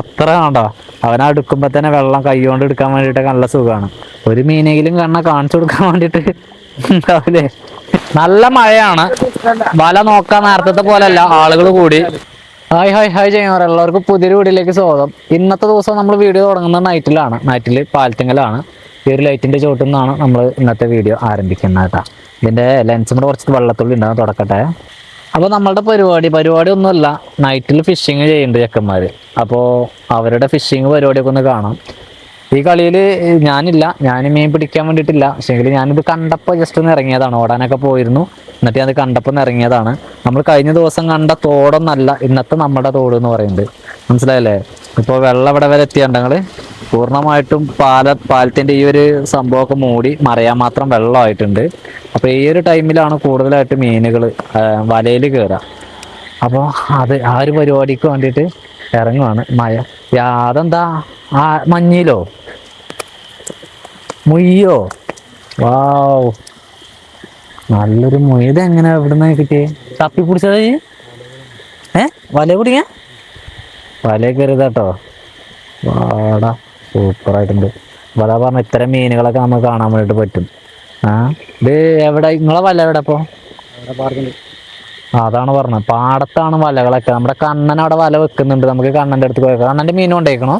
അത്ര കണ്ടോ അവനടുക്കുമ്പോ തന്നെ വെള്ളം കൈകൊണ്ട് എടുക്കാൻ വേണ്ടിട്ട് നല്ല സുഖമാണ്. ഒരു മീനെങ്കിലും കാണിച്ചു കൊടുക്കാൻ വേണ്ടിട്ട് ഉണ്ടാവില്ലേ. നല്ല മഴയാണ്. വല നോക്കാൻ നേരത്തെ പോലെയല്ല, ആളുകൾ കൂടി. ഹായ് ഹായ് ഹായ് ചെയ്യുന്നവർ എല്ലാവർക്കും പുതിയൊരു വീഡിയോയിലേക്ക് സ്വാഗതം. ഇന്നത്തെ ദിവസം നമ്മൾ വീഡിയോ തുടങ്ങുന്നത് നൈറ്റിൽ പാലത്തിങ്കലാണ്. ഈ ഒരു ലൈറ്റിന്റെ ചോട്ടിൽ നിന്നാണ് നമ്മൾ ഇന്നത്തെ വീഡിയോ ആരംഭിക്കുന്നത് കേട്ടോ. ഇതിന്റെ ലെൻസും കൂടെ കുറച്ച് വെള്ളത്തുള്ളി ഉണ്ടാകും തുടക്കട്ടെ. അപ്പോൾ നമ്മളുടെ പരിപാടി ഒന്നുമല്ല, നൈറ്റിൽ ഫിഷിങ് ചെയ്യുന്നുണ്ട് ചെക്കന്മാർ. അപ്പോൾ അവരുടെ ഫിഷിങ് പരിപാടിയൊക്കെ ഒന്ന് കാണാം. ഈ കളിയിൽ ഞാനില്ല, ഞാൻ മീൻ പിടിക്കാൻ വേണ്ടിയിട്ടില്ല. പക്ഷേങ്കിൽ ഞാനിത് കണ്ടപ്പോൾ ജസ്റ്റ് ഒന്ന് ഇറങ്ങിയതാണ്. ഓടാനൊക്കെ പോയിരുന്നു, എന്നിട്ട് ഞാനത് കണ്ടപ്പോൾ ഒന്ന് ഇറങ്ങിയതാണ്. നമ്മൾ കഴിഞ്ഞ ദിവസം കണ്ട തോടൊന്നല്ല ഇന്നത്തെ നമ്മുടെ തോട് എന്ന് പറയുന്നത്, മനസ്സിലായല്ലേ. ഇപ്പോൾ വെള്ളം ഇവിടെ വരെ എത്തിയാണ്ട് ഞങ്ങൾ പൂർണ്ണമായിട്ടും പാലത്തിൻ്റെ ഈ ഒരു സംഭവമൊക്കെ മൂടി മറയാൻ മാത്രം വെള്ളമായിട്ടുണ്ട്. അപ്പോൾ ഈ ഒരു ടൈമിലാണ് കൂടുതലായിട്ട് മീനുകൾ വലയിൽ കയറുക. അപ്പോൾ ആ ഒരു പരിപാടിക്ക് വേണ്ടിയിട്ട് ഇറങ്ങുവാണ്. അതെന്താ മഞ്ഞിലോ മുയ്യോ? വാവ്, നല്ലൊരു മുയ്. ഇതെങ്ങനെ എവിടുന്ന് കിട്ടിയേ? തപ്പി പിടിച്ചത്? വല പിടിക്കാ? വല കയറിയതാട്ടോ. വാടാ, സൂപ്പറായിട്ടുണ്ട്. വല പറഞ്ഞ ഇത്തരം മീനുകളൊക്കെ നമുക്ക് കാണാൻ വേണ്ടിയിട്ട് പറ്റും. ഇത് എവിടെ നിങ്ങളെ വല എവിടെ? അപ്പോൾ അതാണ് പറഞ്ഞത്, പാടത്താണ് വലകളൊക്കെ. നമ്മുടെ കണ്ണൻ അവിടെ വല വെക്കുന്നുണ്ട്, നമുക്ക് കണ്ണൻ്റെ അടുത്ത് പോയേക്കാം. കണ്ണൻ്റെ മീൻ കൊണ്ടേക്കണോ?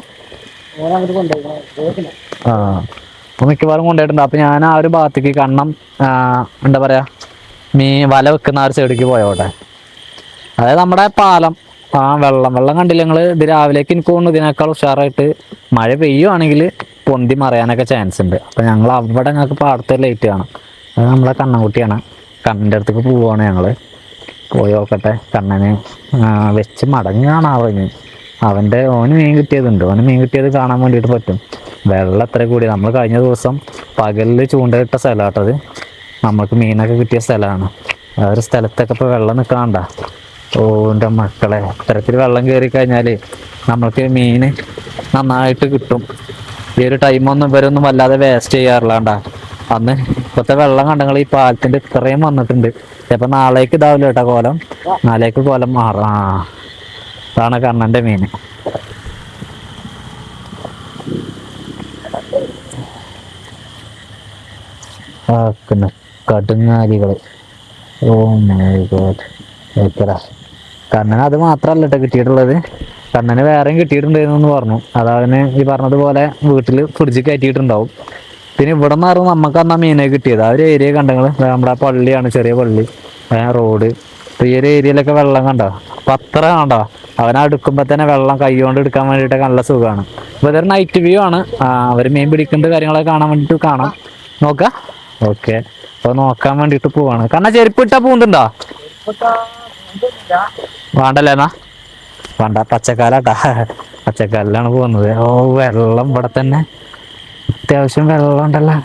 മിക്കവാറും കൊണ്ടുപോയിട്ടുണ്ട്. അപ്പൊ ഞാൻ ആ ഒരു ഭാഗത്തേക്ക് കണ്ണം എന്താ പറയാ വല വെക്കുന്ന ആ ഒരു സൈഡിലേക്ക് പോയോട്ടെ. അതായത് നമ്മുടെ പാലം വെള്ളം കണ്ടില്ല നിങ്ങൾ? ഇത് രാവിലേക്ക് എനിക്ക് തോന്നുന്നു ഇതിനേക്കാൾ ഉഷാറായിട്ട് മഴ പെയ്യുവാണെങ്കിൽ പൊന്തി മറയാനൊക്കെ ചാൻസ് ഉണ്ട്. അപ്പൊ ഞങ്ങൾ അവിടെ ഞങ്ങൾക്ക് പാടത്തെ ലൈറ്റ് കാണാം. അത് നമ്മളെ കണ്ണൻകുട്ടിയാണ്. കണ്ണൻ്റെ അടുത്തേക്ക് പോവുകയാണ് ഞങ്ങൾ. പോയി നോക്കട്ടെ. കണ്ണന് വെച്ച് മടങ്ങാണാവഞ്ഞ്. ഓന് മീൻ കിട്ടിയത് കാണാൻ വേണ്ടിയിട്ട് പറ്റും. വെള്ളം എത്ര കൂടി. നമ്മൾ കഴിഞ്ഞ ദിവസം പകലിൽ ചൂണ്ടയിട്ട സ്ഥലമാട്ടത്, നമുക്ക് മീനൊക്കെ കിട്ടിയ സ്ഥലമാണ്. ആ ഒരു സ്ഥലത്തൊക്കെ ഇപ്പോൾ വെള്ളം നിൽക്കണ്ട. എൻ്റെ മക്കളെ, ഇത്തരത്തിൽ വെള്ളം കയറി കഴിഞ്ഞാൽ നമ്മൾക്ക് മീൻ നന്നായിട്ട് കിട്ടും. ഈ ഒരു ടൈമൊന്നും ഇവരൊന്നും വല്ലാതെ വേസ്റ്റ് ചെയ്യാറില്ലാണ്ടാ. അന്ന് ഇപ്പോഴത്തെ വെള്ളം കണ്ടങ്ങൾ ഈ പാലത്തിൻ്റെ ഇത്രയും വന്നിട്ടുണ്ട്. ചിലപ്പോൾ നാളേക്ക് ഇതാവില്ല കേട്ടോ കോലം. നാളേക്ക് കോലം മാറും. അതാണ് കണ്ണൻ്റെ മീൻ. കടുങ്ങാലികൾ. ഓ മൈ ഗോഡ്. കണ്ണന് അത് മാത്രമല്ല കേട്ടോ കിട്ടിയിട്ടുള്ളത്. കണ്ണന് വേറെയും കിട്ടിയിട്ടുണ്ടായിരുന്നു പറഞ്ഞു. അതവന് ഈ പറഞ്ഞതുപോലെ വീട്ടിൽ ഫ്രിഡ്ജിൽ കയറ്റിയിട്ടുണ്ടാവും. പിന്നെ ഇവിടെ നിന്നായിരുന്നു നമുക്ക് അന്നാ മീനെ കിട്ടിയത്. ആ ഒരു ഏരിയ കണ്ടങ്ങൾ നമ്മുടെ പള്ളിയാണ്, ചെറിയ പള്ളി, റോഡ്. അപ്പോൾ ഈ ഒരു ഏരിയയിലൊക്കെ വെള്ളം കണ്ടോ? അപ്പം അത്ര കണ്ടോ അവനടുക്കുമ്പോൾ തന്നെ വെള്ളം കൈകൊണ്ട് എടുക്കാൻ വേണ്ടിയിട്ടൊക്കെ നല്ല സുഖമാണ്. അപ്പോൾ ഇതൊരു നൈറ്റ് വ്യൂ ആണ്. അവർ മീൻ പിടിക്കേണ്ട കാര്യങ്ങളൊക്കെ കാണാൻ വേണ്ടിയിട്ട് കാണാം. നോക്കാം. ഓക്കെ, അപ്പോൾ നോക്കാൻ വേണ്ടിയിട്ട് പോവാണ്. കാരണം ചെരുപ്പ് ഇട്ടാ പൂന്തുണ്ടോ? വേണ്ടല്ലേ? എന്നാ വേണ്ട, പച്ചക്കാലാട്ടാ. പച്ചക്കാലിലാണ് പോകുന്നത്. ഓ, വെള്ളം ഇവിടെ തന്നെ അത്യാവശ്യം വെള്ളം ഉണ്ടല്ലോ.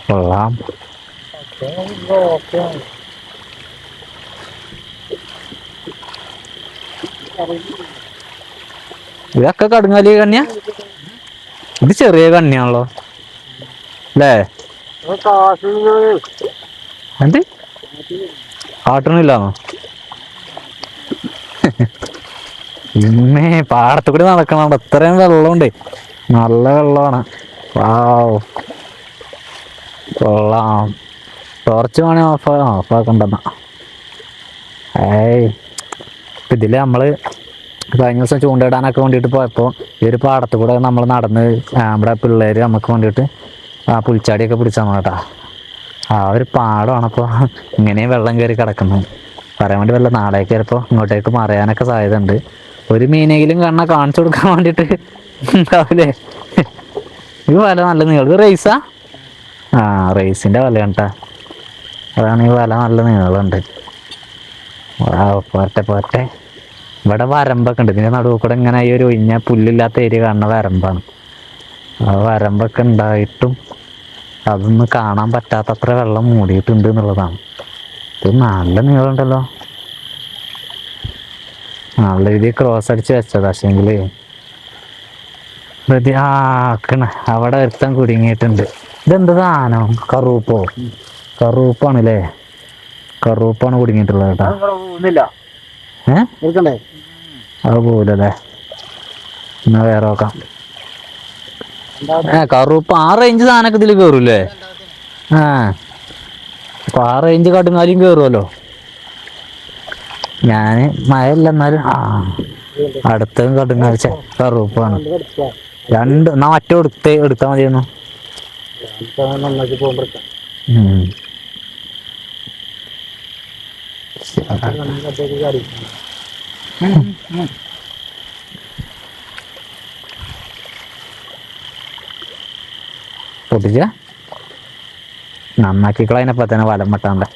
കൊള്ളാം. ഇതൊക്കെ കടുങ്ങാലി കണ്ണിയ? ഇത് ചെറിയ കണ്ണിയാണല്ലോ അല്ലേ? എന്ത് കാട്ടണില്ലാന്നോ? ഇന്നേ പാടത്തു കൂടി നടക്കണം. ഇത്രയും വെള്ളമുണ്ട്, നല്ല വെള്ളമാണ്. വാവ്, കൊള്ളാം. ടോർച്ച് വേണേ ഓഫാക്കണ്ടെന്നാ. ഇതില് നമ്മള് കഴിഞ്ഞ ദിവസം ചൂണ്ടയിടാനൊക്കെ വേണ്ടിയിട്ട് പോയപ്പോൾ ഈ ഒരു പാടത്തു കൂടെ നമ്മൾ നടന്ന് നമ്മുടെ പിള്ളേർ നമുക്ക് വേണ്ടിയിട്ട് പുൽച്ചാടിയൊക്കെ പിടിച്ചാൽ കേട്ടാ. ആ ഒരു പാടമാണ്. അപ്പോൾ ഇങ്ങനെയും വെള്ളം കയറി കിടക്കുന്നത് പറയാൻ വേണ്ടി വല്ല. നാളേക്ക് ചിലപ്പോൾ ഇങ്ങോട്ടേക്ക് മറയാനൊക്കെ സാധ്യത ഉണ്ട്. ഒരു മീനെങ്കിലും കാണിച്ചു കൊടുക്കാൻ വേണ്ടിയിട്ട് ഉണ്ടാവില്ലേ. ഈ വല നല്ല നീളം. ഇത് റേസാ? റേസിൻ്റെ വലയാണ് കേട്ടാ. അതാണ് ഈ വല, നല്ല നീളമുണ്ട്. പോട്ടെ. ഇവിടെ വരമ്പൊക്കെ ഉണ്ട്. ഇതിൻ്റെ നടുവ് കൂടെ ഇങ്ങനെ ഈ ഒരു ഒഴിഞ്ഞ പുല്ലില്ലാത്ത ഏരിയ കാണുന്ന വരമ്പാണ്. ആ വരമ്പൊക്കെ ഉണ്ടായിട്ടും അതൊന്നും കാണാൻ പറ്റാത്തത്ര വെള്ളം മൂടിയിട്ടുണ്ട് എന്നുള്ളതാണ്. ഇത് നല്ല നീളമുണ്ടല്ലോ. നല്ല രീതിയിൽ ക്രോസ് അടിച്ച് വെച്ചത്. പക്ഷേങ്കിൽ അവിടെ ഒരുത്തൻ കുടുങ്ങിയിട്ടുണ്ട്. ഇതെന്ത് സാധനം? കറൂപ്പാണല്ലേ? കറൂപ്പാണ് കുടുങ്ങിയിട്ടുള്ളത് കേട്ടോ. എടുക്കണ്ടേ? അത് പോലല്ലേ, എന്നാ വേറെ നോക്കാം. കറുപ്പ് ആ റേഞ്ച് സാധനമൊക്കെ ഇതിൽ കയറൂല്ലേ? അപ്പൊ ആ റേഞ്ച് കടുങ്ങാലും കയറുമല്ലോ. ഞാന് മഴയില്ല എന്നാലും അടുത്തതും കടുങ്ങാഴ്ച കറുപ്പാണ്. എന്നാ മറ്റേ എടുത്താൽ മതിയെന്നു. പൊട്ടിച്ച നന്നാക്കിക്കളതിനപ്പ തന്നെ വലം വെട്ടാണ്ട്.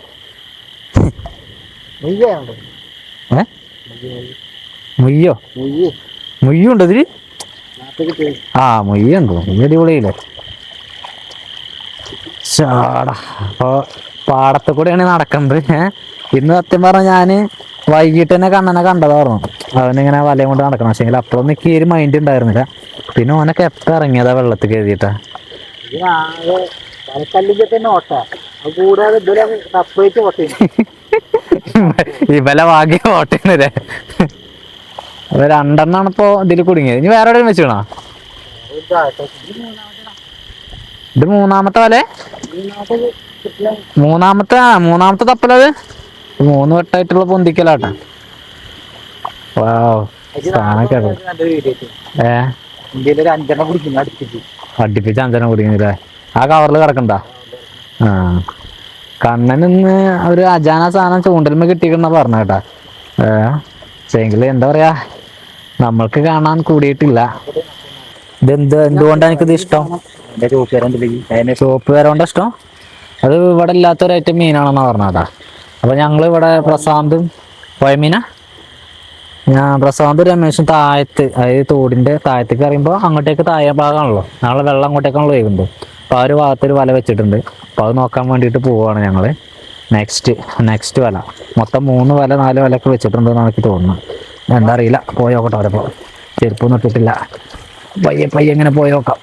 മുയ്യോ മുയ്യുണ്ടോ ഇതില്? മുയ്യുണ്ടോ? മുയ്യ അടിപൊളിയില്ലേ? ചാടാ. അപ്പൊ പാടത്ത് കൂടെയാണ് നടക്കുന്നത്. ഇന്ന് സത്യം പറഞ്ഞ ഞാന് വൈകിട്ട് തന്നെ കണ്ണനെ കണ്ടതായിരുന്നു. അവനിങ്ങനെ വലയും കൊണ്ട് നടക്കണം. പക്ഷെങ്കിൽ അപ്പോഴൊന്നും എനിക്ക് ഈ ഒരു മൈൻഡ് ഉണ്ടായിരുന്നില്ല. പിന്നെ ഓനൊക്കെ എപ്പ ഇറങ്ങിയതാ വെള്ളത്തിൽ കയറിയിട്ടാ. ഇവലെ വാങ്ങിയ ഓട്ടല്ലേ. അത് രണ്ടെണ്ണാണ് ഇപ്പൊ ഇതിൽ കുടുങ്ങിയത്. ഇനി വേറെ എവിടെയും വെച്ചണോ? ഇത് മൂന്നാമത്തെ വല, മൂന്നാമത്തെ തപ്പലത്. 3 വട്ടായിട്ടുള്ള പൊന്തിക്കലാട്ടാ. അടുപ്പിച്ച് 5 കുടിക്കുന്നില്ലേ? ആ കവറിൽ കിടക്കണ്ട. കണ്ണനിന്ന് ഒരു അജാന സാധനം ചൂണ്ടലുമ്പോ കിട്ടിക്കണ പറഞ്ഞ കേട്ടാ. പക്ഷെങ്കില് എന്താ പറയാ, നമ്മൾക്ക് കാണാൻ കൂടിയിട്ടില്ല. എന്തുകൊണ്ടാണ് എനിക്കിത് ഇഷ്ടം? ചുവപ്പ് വരണ്ട ഇഷ്ടം. അത് ഇവിടെ ഇല്ലാത്തൊരു ഐറ്റം മീനാണെന്നാ പറഞ്ഞാട്ടാ. അപ്പൊ ഞങ്ങള് ഇവിടെ പ്രശാന്തും പോയമീന പ്രശാന്തും രമേശും താഴത്ത്, അതായത് തോടിന്റെ താഴത്തേക്ക് അറിയുമ്പോൾ അങ്ങോട്ടേക്ക് താഴെ ഭാഗമാണല്ലോ, നാളെ വെള്ളം അങ്ങോട്ടേക്കാണല്ലോ ഒഴുകുന്നത്. അപ്പൊ ആ ഒരു ഭാഗത്തൊരു വല വെച്ചിട്ടുണ്ട്. അപ്പൊ അത് നോക്കാൻ വേണ്ടിയിട്ട് പോവാണ് ഞങ്ങള്. നെക്സ്റ്റ് വല മൊത്തം 3 വല 4 വലൊക്കെ വെച്ചിട്ടുണ്ടെന്ന് എനിക്ക് തോന്നുന്നു. എന്താ അറിയില്ല, പോയോക്കട്ടെ. അവരപ്പോ ചെരുപ്പൊന്നും ഇട്ടിട്ടില്ല. പയ്യെ എങ്ങനെ പോയോക്കാം.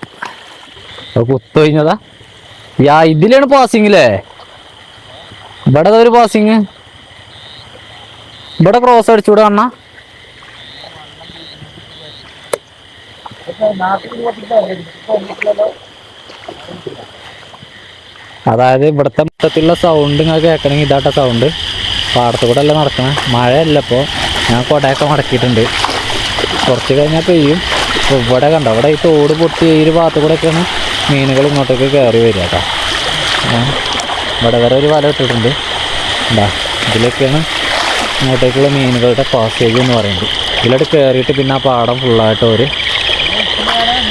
അത് കുത്തൊഴിഞ്ഞതാ. ഇതിലാണ് പാസിങ്ങില്ലേ? ഇവിടെ ഒരു പാസിങ്, ഇവിടെ ക്രോസ് അടിച്ചൂടെ കാണാ? അതായത് ഇവിടുത്തെ മൊത്തത്തിലുള്ള സൗണ്ട് നിങ്ങൾക്ക് കേൾക്കണമെങ്കിൽ ഇതാട്ട സൗണ്ട്. പാടത്ത് കൂടെ അല്ല നടക്കണേ. മഴയല്ല ഇപ്പോൾ. ഞാൻ കൊടയൊക്കെ മടക്കിയിട്ടുണ്ട്. കുറച്ച് കഴിഞ്ഞാൽ പെയ്യും. അപ്പോൾ ഇവിടെ കണ്ടോ, ഇവിടെ ഈ തോട് പൊട്ടി ഈ ഒരു ഭാഗത്ത് കൂടെയൊക്കെയാണ് മീനുകൾ ഇങ്ങോട്ടേക്ക് കയറി വരിക കേട്ടോ. ഇവിടെ വരെ ഒരു വല ഇട്ടിട്ടുണ്ട്. എന്താ ഇതിലൊക്കെയാണ് ഇങ്ങോട്ടേക്കുള്ള മീനുകളുടെ പാസേജ് എന്ന് പറയുന്നത്. ഇതിലോട്ട് കയറിയിട്ട് പിന്നെ ആ പാടം ഫുള്ളായിട്ട് ഒരു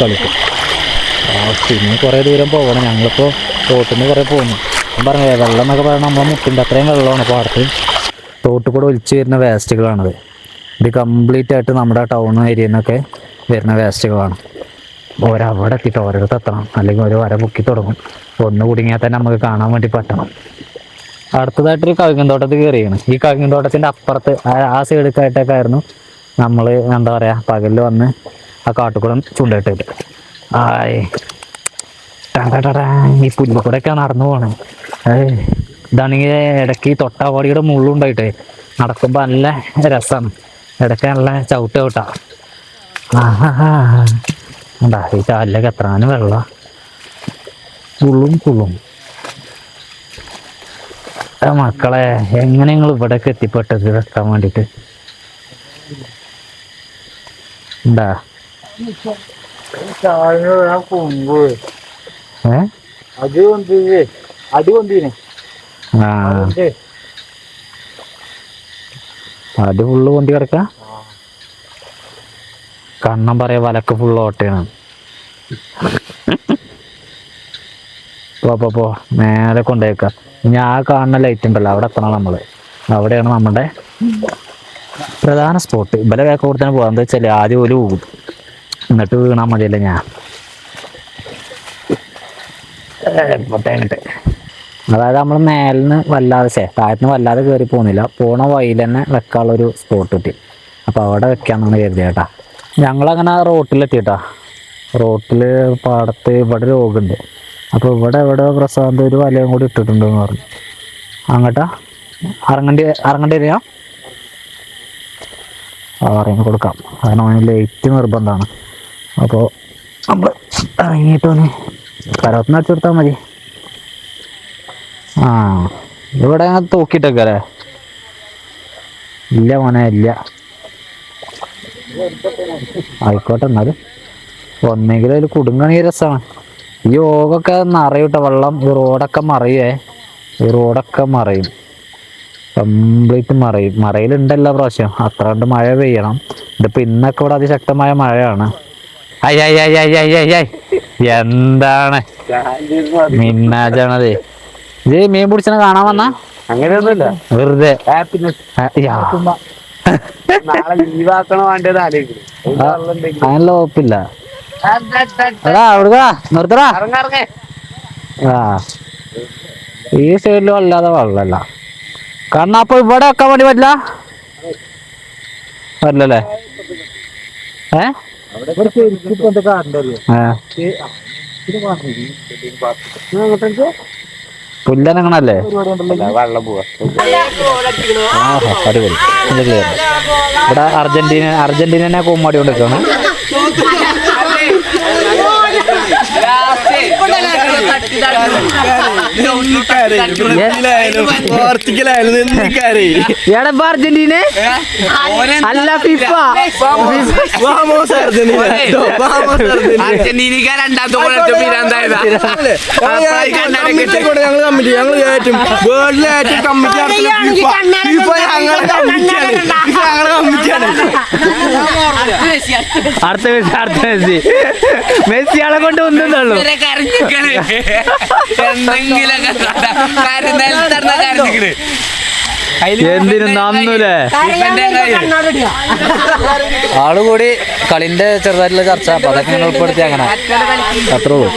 കളിക്കും. പിന്നെ കുറേ ദൂരം പോകണം. ഞങ്ങളിപ്പോൾ തോട്ടിൽ നിന്ന് കുറേ പോകുന്നു. ഞാൻ പറഞ്ഞേ, വെള്ളം എന്നൊക്കെ പറഞ്ഞാൽ നമ്മളെ മുട്ടിൻ്റെ അത്രയും വെള്ളമാണ് പാടത്ത്. തോട്ടിൽ കൂടെ ഒലിച്ച് വരുന്ന വേസ്റ്റുകളാണിത്. ഇത് കംപ്ലീറ്റ് ആയിട്ട് നമ്മുടെ ടൗൺ ഏരിയയിൽ നിന്നൊക്കെ വരുന്ന വേസ്റ്റുകളാണ്. അവിടെ എത്തിയിട്ട് ഓരോരുത്തർ എത്തണം, അല്ലെങ്കിൽ ഒരു വര പൊക്കി തുടങ്ങും. ഒന്ന് കുടുങ്ങിയാൽ തന്നെ നമുക്ക് കാണാൻ വേണ്ടി പറ്റണം. അടുത്തതായിട്ടൊരു കഴുകൻ തോട്ടത്തിൽ കയറിയാണ്. ഈ കഴുകൻ തോട്ടത്തിൻ്റെ അപ്പുറത്ത് ആ സൈഡിലേക്കായിട്ടൊക്കെ ആയിരുന്നു നമ്മൾ എന്താ പറയുക പകലിൽ വന്ന് ആ കാട്ടുകൂടം ചൂണ്ടയിട്ടിട്ട്. ഈ പുല്ലുകൂടെയൊക്കെ നടന്നു പോകണേ. ഇതാണെങ്കിൽ ഇടയ്ക്ക് ഈ തൊട്ടാവാടിയുടെ മുള്ളുണ്ടായിട്ടേ നടക്കുമ്പോൾ നല്ല രസമാണ്. ഇടയ്ക്ക് നല്ല ചവിട്ടാ. ഉണ്ടാ ഈ ചാലിലേക്ക് എത്രാനും വെള്ളം കുളും. മക്കളെ, എങ്ങനെ നിങ്ങൾ ഇവിടേക്ക് എത്തിപ്പെട്ടത് വെക്കാൻ വേണ്ടിട്ട്? എന്താ അത് ഫുള്ള് പൊന്തി കിടക്ക. കണ്ണം പറയാ വലക്ക് ഫുള്ള് ഓട്ടയാണ്. പോ നേരെ കൊണ്ടുപോയേക്ക. ഇനി ആ കാണുന്ന ലൈറ്റ് ഉണ്ടല്ലോ, അവിടെ എത്തണം നമ്മള്. അവിടെയാണ് നമ്മുടെ പ്രധാന സ്പോട്ട്. ഇവരെ വേക്ക കൂടെ തന്നെ പോകാം. എന്താ വെച്ചാൽ ആദ്യം ഒരു പോകും, എന്നിട്ട് വീണാൽ മതിയല്ലേ. ഞാൻ അതായത് നമ്മൾ മേലിന്ന് വല്ലാതെ താഴത്തുനിന്ന് വല്ലാതെ കയറി പോകുന്നില്ല. പോണ വഴിയിൽ തന്നെ വെക്കാനുള്ളൊരു സ്പോട്ട് കിട്ടി. അപ്പോൾ അവിടെ വെക്കാമെന്നാണ് കരുതിയത് കേട്ടാ. ഞങ്ങളങ്ങനെ റോട്ടിലെത്തിയിട്ടാ. റോട്ടിൽ പാടത്ത് ഇവിടെ രോഗമുണ്ട്. അപ്പോൾ ഇവിടെ പ്രശാന്ത് ഒരു വലയും കൂടി ഇട്ടിട്ടുണ്ടെന്ന് പറഞ്ഞു. അങ്ങോട്ടാ ഇറങ്ങേണ്ടി വരിക. ഇറങ്ങി കൊടുക്കാം. കാരണം അവന് ലൈറ്റ് നിർബന്ധമാണ്. അപ്പോൾ നമ്മൾ ഇറങ്ങിയിട്ടൊന്ന് കരത്തിന് അടിച്ചു കൊടുത്താൽ മതി. ആ ഇവിടെ തൂക്കിയിട്ടൊക്കെ അല്ലേ? ഇല്ല മോനെ ഇല്ല. ആയിക്കോട്ടെ, എന്നാലും ഒന്നെങ്കിലും അതിൽ കുടുങ്ങണമെങ്കിൽ രസമാണ്. ഈ ഓഗൊക്കെ നിറയൂട്ടോ വെള്ളം. ഈ റോഡൊക്കെ മറിയേ, ഈ റോഡൊക്കെ മറയും, കംപ്ലീറ്റ് മറയും. മറയിലുണ്ടല്ലോ പ്രാവശ്യം. അത്ര കണ്ട് മഴ പെയ്യണം. ഇതിപ്പോ ഇന്നൊക്കെ ഇവിടെ അതിശക്തമായ മഴയാണ്. എന്താണ് മിന്നാജാണതേ. ഇത് മീൻ പിടിച്ചനെ കാണാൻ വന്നാ? അങ്ങനെയൊന്നുമില്ല, വെറുതെ അങ്ങനെയുള്ള വകുപ്പില്ല. എടാ അവിടുക നിർത്തടാ. ആ ഈ സൈഡിലും അല്ലാതെ വെള്ളമല്ല. കാരണം അപ്പൊ ഇവിടെ വെക്കാൻ വേണ്ടി പറ്റില്ല. പറ്റില്ലല്ലേ? പുല്ലനങ്ങണല്ലേ? അടിപൊളി. ഇവിടെ അർജന്റീനെ കോമാടി കൊണ്ടിരിക്കാണ്. അർജന്റീന അല്ല ഫിഫ. അർജന്റീനക്കാർ രണ്ടാമത്തെ അടുത്ത മെസ്സിയാളെ കൊണ്ട് ഒന്നുള്ളൂ. എന്തിനും നന്നൂലേ? ആള് കൂടി കളിന്റെ ചെറുതായിട്ടുള്ള ചർച്ച. അപ്പൊ അതൊക്കെ നിങ്ങൾ ഉൾപ്പെടുത്തി അങ്ങനെ അത്രേ ഉള്ളൂ.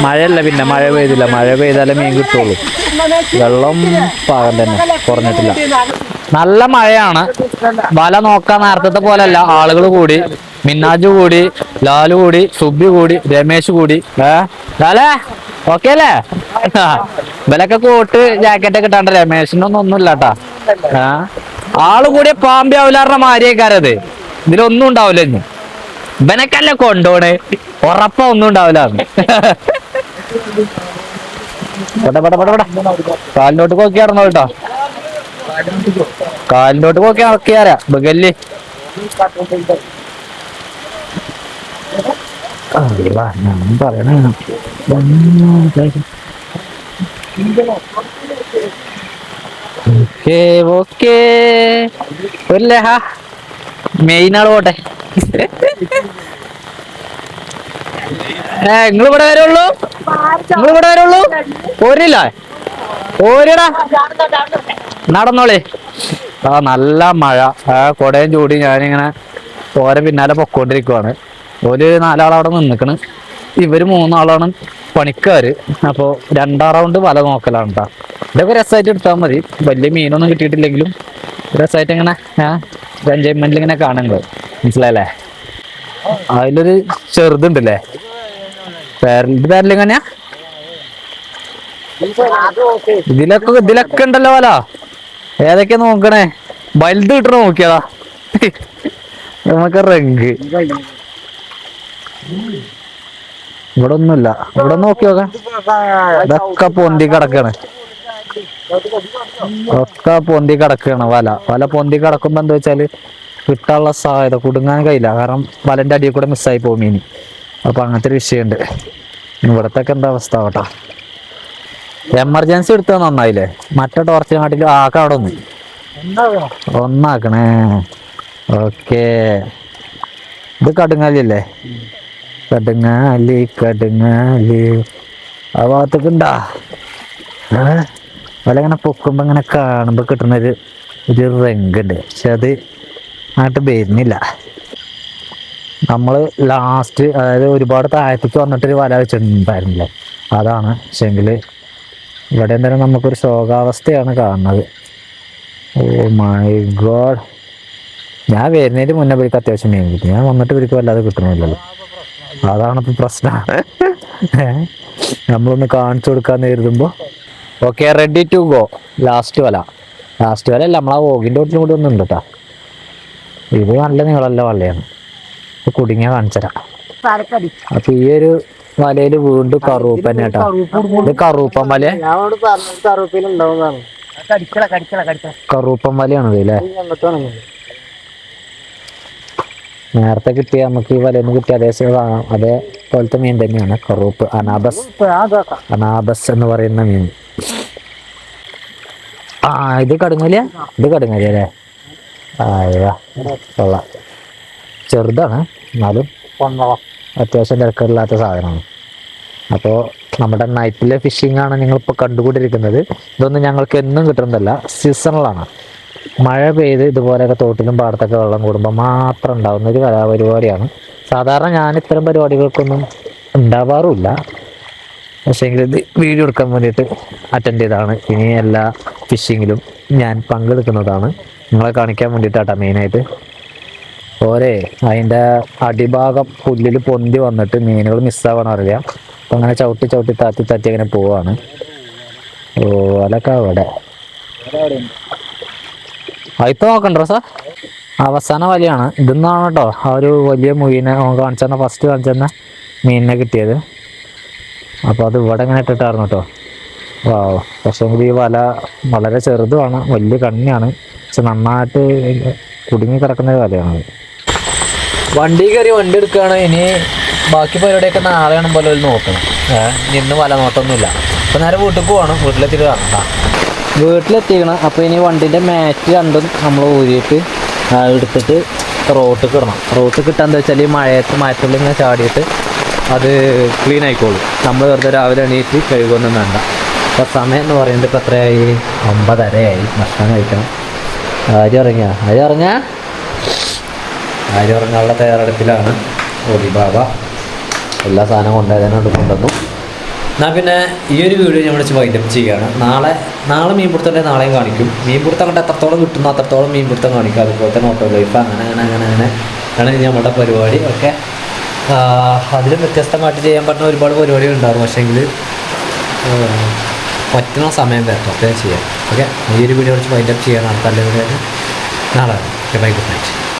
മഴയല്ല, പിന്നെ മഴ പെയ്തില്ല. മഴ പെയ്താലേ മീൻ കിട്ടുള്ളൂ. വെള്ളം പാകം തന്നെ, കുറഞ്ഞിട്ടില്ല. നല്ല മഴയാണ്. വല നോക്കാൻ നേരത്തെ പോലല്ല. ആളുകൾ കൂടി, മിന്നാജ് കൂടി, ലാലു കൂടി, സുബി കൂടി, രമേശ് കൂടി. ലാലേ ഓക്കെ അല്ലേ? ഇവലൊക്കെ കോട്ട് ജാക്കറ്റൊക്കെ ഇട്ടാണ്ട്. രമേശിനൊന്നും ഒന്നുമില്ല കേട്ടാ. ആള് കൂടിയ പാമ്പി ആവില്ലാറിന മാരിയേക്കാരത്. ഇതിലൊന്നും ഉണ്ടാവില്ല. ഇനി ഇവനൊക്കെല്ലേ കൊണ്ടോണ്, ഉറപ്പാ ഒന്നും ഉണ്ടാവില്ല. കാലിലോട്ട് നോക്കി നടന്നോ കേട്ടോ. കാലിലോട്ട് നോക്കി നടക്കിയാരാ ബഗല്ലേ. ഞാൻ പറയണ ഒരു മെയിനാള് പോട്ടെ. നിങ്ങളിവിടെ വരുള്ളൂ, നിങ്ങളിവിടെ വരുള്ളൂ. പോരില്ല, പോരിടാ, നടന്നോളേ. ആ നല്ല മഴ, കൊടയും ചൂടി. ഞാനിങ്ങനെ ഓരോ പിന്നാലെ പൊക്കോണ്ടിരിക്കുവാണ്. ഒരു 4 ആളവിടെ നിന്നിക്കണ്. ഇവര് 3 ആളാണ് പണിക്കാര്. അപ്പൊ 2ാം റൗണ്ട് വല നോക്കലാണ് കേട്ടോ. ഇതൊക്കെ രസമായിട്ട് എടുത്താൽ മതി. വലിയ മീനൊന്നും കിട്ടിയിട്ടില്ലെങ്കിലും രസമായിട്ട് ഇങ്ങനെ എൻജോയ്മെന്റിൽ ഇങ്ങനെ കാണുന്നത്, മനസ്സിലായല്ലേ? അതിലൊരു ചെറുതുണ്ടല്ലേ, പേരിലെങ്ങനെയാ? ഇതിലൊക്കെ ഉണ്ടല്ലോ വല. ഏതൊക്കെയാ നോക്കണേ? വലുത് കിട്ടണ നോക്കിയതാ നമുക്ക് റങ്ക്. ഇവിടെ ഒന്നുമില്ല. ഇവിടെ നോക്കി നോക്കാം. ഇതൊക്കെ പൊന്തി കിടക്കാണ്, ഒക്കെ പൊന്തി കിടക്കാണ്. വല പൊന്തി കിടക്കുമ്പോ എന്താ വെച്ചാല് കിട്ടാനുള്ള സാധ്യത, കുടുങ്ങാൻ കഴിയില്ല. കാരണം വലന്റെ അടിയിൽ കൂടെ മിസ്സായി പോകും മീൻ. അപ്പൊ അങ്ങനത്തെ ഒരു വിഷയമുണ്ട്. ഇവിടത്തൊക്കെ എന്താ അവസ്ഥ കേട്ടോ? എമർജൻസി എടുത്തത് നന്നായില്ലേ? മറ്റേ ടോർച്ചിനെ കാട്ടിലും ആകെ അവിടെ ഒന്നാക്കണേ. ഓക്കേ, ഇത് കടുങ്ങാലിയല്ലേ? കടുങ്ങാലി ആ ഭാഗത്തൊക്കെ ഉണ്ടാ. വല ഇങ്ങനെ പൊക്കുമ്പോ ഇങ്ങനെ കാണുമ്പോ കിട്ടുന്നൊരു റങ്കുണ്ട്. പക്ഷെ അത് അങ്ങോട്ട് വരുന്നില്ല. നമ്മള് ലാസ്റ്റ്, അതായത് ഒരുപാട് താഴത്തേക്ക് വന്നിട്ടൊരു വല വെച്ചിട്ടുണ്ടായിരുന്നില്ലേ, അതാണ്. പക്ഷെങ്കില് ഇവിടെ എന്തായാലും നമുക്കൊരു ശോകാവസ്ഥയാണ് കാണുന്നത്. Oh my God. ഞാൻ വരുന്നതിന് മുന്നേ ഇവർക്ക് അത്യാവശ്യം മീൻ കിട്ടും. ഞാൻ വന്നിട്ട് ഇവർക്ക് വല്ലാതെ കിട്ടണില്ലല്ലോ. അതാണിപ്പോൾ പ്രശ്നം. നമ്മളൊന്ന് കാണിച്ചു കൊടുക്കാന്ന് കരുതുമ്പോൾ okay, ready to go. Last വല അല്ല, നമ്മളാ ഓഗിൻ്റെ വീട്ടിലും കൂടി ഒന്നും ഉണ്ട് കേട്ടോ. ഇത് നല്ല നീളമുള്ള വലയാണ്. ഇത് കുടുങ്ങിയ കാണിച്ചരാ. അപ്പൊ ഈ ഒരു വലയില് വീണ്ടും കറൂപ്പൻ കേട്ടോ. ഇത് കറൂപ്പൻ വല, കറൂപ്പൻ വലയാണത് അല്ലേ? നേരത്തെ കിട്ടിയ നമുക്ക് ഈ വലയിൽ കിട്ടിയ അതേപോലത്തെ മീൻ തന്നെയാണ് കറൂപ്പ്. അനാബസ് എന്ന് പറയുന്ന മീൻ. ഇത് കടുങ്ങലിയ, ഇത് കടുങ്ങലിയ അല്ലേ? കൊള്ളാം. ചെറുതാണ് എന്നാലും അത്യാവശ്യം തിരക്കില്ലാത്ത സാധനമാണ്. അപ്പോൾ നമ്മുടെ നൈറ്റിലെ ഫിഷിംഗ് ആണ് നിങ്ങളിപ്പോൾ കണ്ടുകൊണ്ടിരിക്കുന്നത്. ഇതൊന്നും ഞങ്ങൾക്ക് എന്നും കിട്ടുന്നതല്ല, സീസണലാണ്. മഴ പെയ്ത് ഇതുപോലെയൊക്കെ തോട്ടിലും പാടത്തൊക്കെ വെള്ളം കൂടുമ്പോൾ മാത്രം ഉണ്ടാകുന്ന ഒരു കലാപരിപാടിയാണ്. സാധാരണ ഞാൻ ഇത്തരം പരിപാടികൾക്കൊന്നും ഉണ്ടാവാറുമില്ല. പക്ഷേങ്കിൽ ഇത് വീഡിയോ എടുക്കാൻ വേണ്ടിയിട്ട് അറ്റൻഡ് ചെയ്തതാണ്. ഇനി എല്ലാ ഫിഷിങ്ങിലും ഞാൻ പങ്കെടുക്കുന്നതാണ്. നിങ്ങളെ കാണിക്കാൻ വേണ്ടിയിട്ടാട്ടോ മെയിനായിട്ട്. അതിൻ്റെ അടിഭാഗം പുല്ലിൽ പൊന്തി വന്നിട്ട് മീനുകൾ മിസ്സാവണം അറിയില്ല. അപ്പം അങ്ങനെ ചവിട്ടി ചവിട്ടി താത്തി താത്തി അങ്ങനെ പോവാണ്. അതൊക്കെ അവിടെ ഇപ്പം നോക്കണ്ടോ സാർ? അവസാന വലിയാണ് ഇതെന്നാണ് കേട്ടോ. ആ ഒരു വലിയ മുയിനെ കാണിച്ചെന്ന ഫസ്റ്റ് കാണിച്ചെന്ന മീനിനെ കിട്ടിയത്. അപ്പോൾ അത് ഇവിടെ ഇങ്ങനെ ഇട്ടിട്ടായിരുന്നു കേട്ടോ. പക്ഷേ ഈ വല വളരെ ചെറുതുമാണ്, വലിയ കണ്ണിയാണ്, പക്ഷെ നന്നായിട്ട് കുടുങ്ങി കിടക്കുന്ന വലയാണ്. വണ്ടി കയറി വണ്ടി എടുക്കുകയാണ്. ഇനി ബാക്കി പരിപാടിയൊക്കെ നാളെയാണ് പോലെ നോക്കണം. ഇന്ന് വല നോട്ടൊന്നുമില്ല. അപ്പോൾ നേരെ വീട്ടിൽ പോവാണ്. വീട്ടിലെത്തിയിട്ട് കാണണ്ട. വീട്ടിലെത്തിക്കണം. അപ്പോൾ ഇനി വണ്ടീൻ്റെ മാറ്റ് രണ്ടും നമ്മൾ ഊരിയിട്ട് എടുത്തിട്ട് റോട്ടിൽ കിടണം. റോട്ടിൽ കിട്ടാന്ന് വെച്ചാൽ ഈ മഴയത്തുള്ളിൽ ഇങ്ങനെ ചാടിയിട്ട് അത് ക്ലീൻ ആയിക്കോളും. നമ്മൾ വെറുതെ രാവിലെ എണീറ്റ് കഴുകൊന്നും വേണ്ട. അപ്പോൾ സമയം എന്ന് പറയുന്നത് ഇപ്പോൾ എത്രയായി? 9:30 ഭക്ഷണം കഴിക്കണം. ആരും ഉറങ്ങാനുള്ള തയ്യാറെടുപ്പിലാണ് ഓടി ബാബ. എല്ലാ സാധനവും കൊണ്ടുപോയതിനോട് കൊണ്ടുവന്നു. എന്നാൽ പിന്നെ ഈ ഒരു വീഡിയോ ഞാൻ വിളിച്ച് വൈൻഡപ്പ് ചെയ്യുകയാണ്. നാളെ മീൻപിടുത്തം നാളെയും കാണിക്കും. മീൻപിടുത്തം കണ്ട് എത്രത്തോളം കിട്ടുന്നു അത്രത്തോളം മീൻപിടുത്തം കാണിക്കും. അതുപോലെ തന്നെ ഓട്ടോ ലൈഫ് അങ്ങനെ ആണ് നമ്മുടെ പരിപാടി ഒക്കെ. അതിലും വ്യത്യസ്തമായിട്ട് ചെയ്യാൻ പറ്റുന്ന ഒരുപാട് പരിപാടികൾ ഉണ്ടാകും. പക്ഷേങ്കിൽ പറ്റുന്ന സമയം വരട്ടെ ഒക്കെ ചെയ്യാം. ഓക്കെ, ഈ ഒരു വീഡിയോ വിളിച്ച് വൈൻഡപ്പ് ചെയ്യാനാണ്. തല്ലേ നാളെ. Bye, good night.